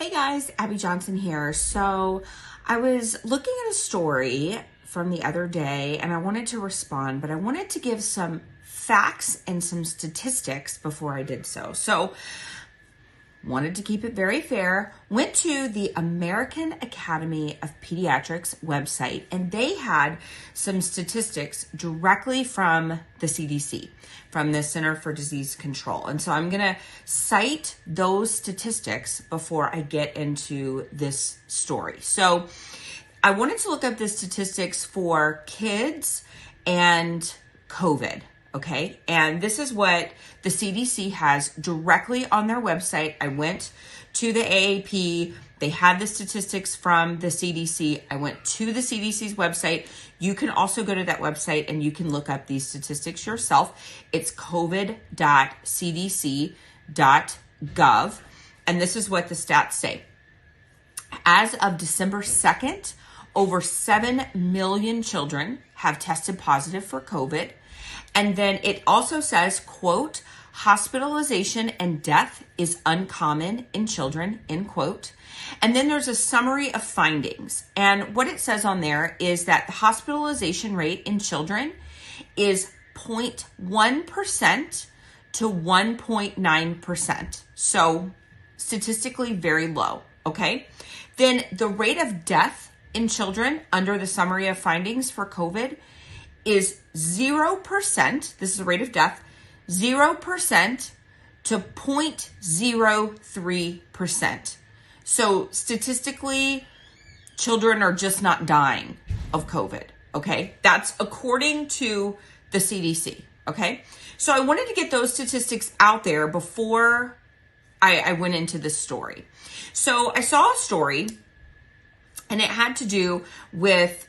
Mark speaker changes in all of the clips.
Speaker 1: Hey guys, Abby Johnson here. So I was looking at a story from the other day and I wanted to respond, but I wanted to give some facts and some statistics before I did so. So wanted to keep it very fair, went to the American Academy of Pediatrics website, and they had some statistics directly from the CDC, from the Center for Disease Control. And so I'm going to cite those statistics before I get into this story. So I wanted to look up the statistics for kids and COVID. Okay, and this is what the CDC has directly on their website. I went to the AAP. They had the statistics from the CDC. I went to the CDC's website. You can also go to that website and you can look up these statistics yourself. It's covid.cdc.gov. And this is what the stats say. As of December 2nd, over 7 million children have tested positive for COVID. And then it also says, quote, hospitalization and death is uncommon in children, end quote. And then there's a summary of findings. And what it says on there is that the hospitalization rate in children is 0.1% to 1.9%. So statistically very low, okay? Then the rate of death in children under the summary of findings for COVID is 0%, this is the rate of death, 0% to 0.03%. So statistically, children are just not dying of COVID, okay? That's according to the CDC, okay? So I wanted to get those statistics out there before I went into this story. So I saw a story, and it had to do with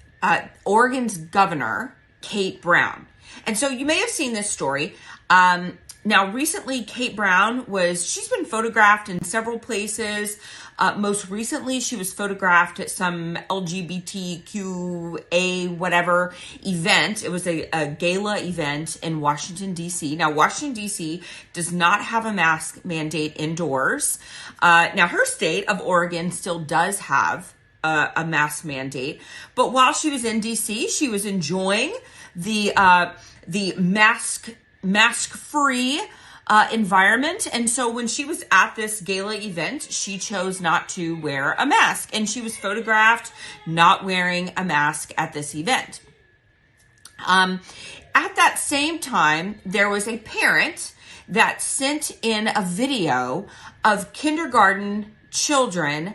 Speaker 1: Oregon's governor, Kate Brown. And so you may have seen this story. Now, recently, Kate Brown she's been photographed in several places. Most recently, she was photographed at some LGBTQA whatever event. It was a gala event in Washington, D.C. Now, Washington, D.C. does not have a mask mandate indoors. Now, her state of Oregon still does have a mask mandate. But while she was in DC, she was enjoying the mask-free environment. And so when she was at this gala event, she chose not to wear a mask. And she was photographed not wearing a mask at this event. At that same time, there was a parent that sent in a video of kindergarten children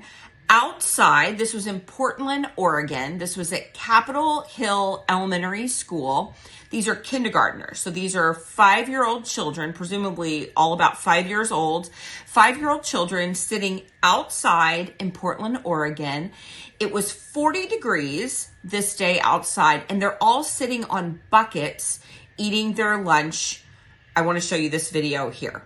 Speaker 1: outside. This was in Portland, Oregon. This was at Capitol Hill Elementary School. These are kindergartners. So these are 5-year-old children, presumably all about 5 years old, 5-year-old children sitting outside in Portland, Oregon. It was 40 degrees this day outside, and they're all sitting on buckets eating their lunch. I want to show you this video here.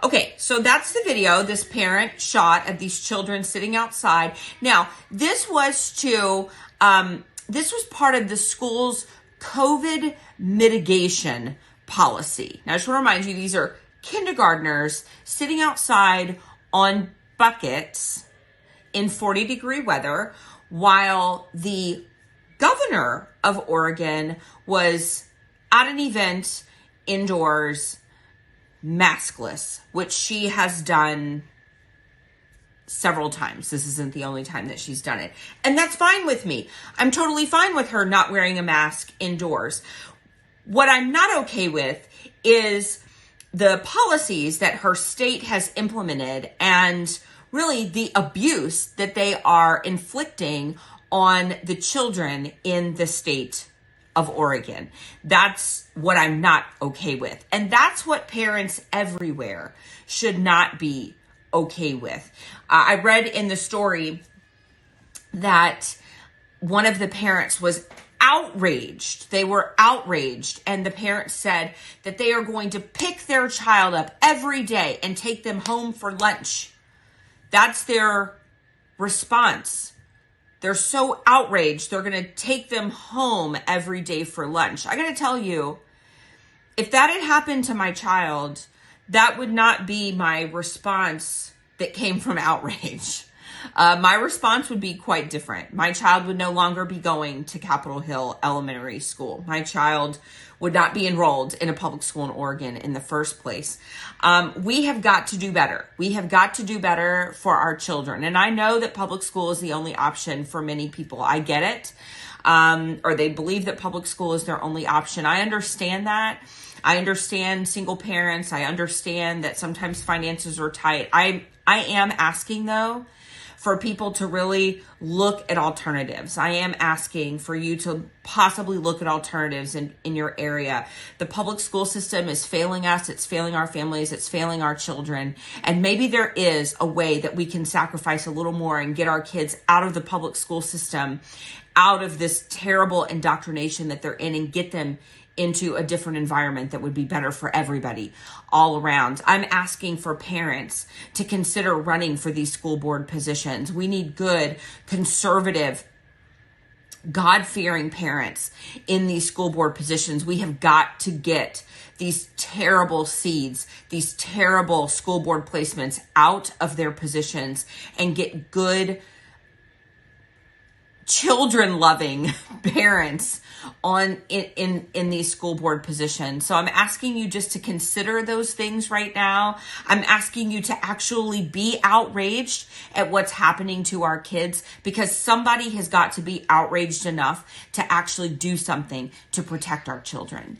Speaker 1: Okay, so that's the video this parent shot of these children sitting outside. Now, this was part of the school's COVID mitigation policy. Now, I just want to remind you, these are kindergartners sitting outside on buckets in 40-degree weather, while the governor of Oregon was at an event indoors, Maskless, which she has done several times. This isn't the only time that she's done it. And that's fine with me. I'm totally fine with her not wearing a mask indoors. What I'm not okay with is the policies that her state has implemented and really the abuse that they are inflicting on the children in the state of Oregon. That's what I'm not okay with. And that's what parents everywhere should not be okay with. I read in the story that one of the parents was outraged. They were outraged. And the parents said that they are going to pick their child up every day and take them home for lunch. That's their response. they're so outraged, they're going to take them home every day for lunch. I got to tell you, if that had happened to my child, that would not be my response that came from outrage. My response would be quite different. My child would no longer be going to Capitol Hill Elementary School. My child would not be enrolled in a public school in Oregon in the first place. We have got to do better. We have got to do better for our children. And I know that public school is the only option for many people. I get it. Or they believe that public school is their only option. I understand that. I understand single parents. I understand that sometimes finances are tight. I am asking, though, for people to really look at alternatives. I am asking for you to possibly look at alternatives in your area. The public school system is failing us. It's failing our families. It's failing our children. And maybe there is a way that we can sacrifice a little more and get our kids out of the public school system, out of this terrible indoctrination that they're in, and get them into a different environment that would be better for everybody all around. I'm asking for parents to consider running for these school board positions. We need good, conservative, God-fearing parents in these school board positions. We have got to get these terrible seeds, these terrible school board placements out of their positions and get good, children-loving parents in these school board positions. So I'm asking you just to consider those things right now. I'm asking you to actually be outraged at what's happening to our kids, because somebody has got to be outraged enough to actually do something to protect our children.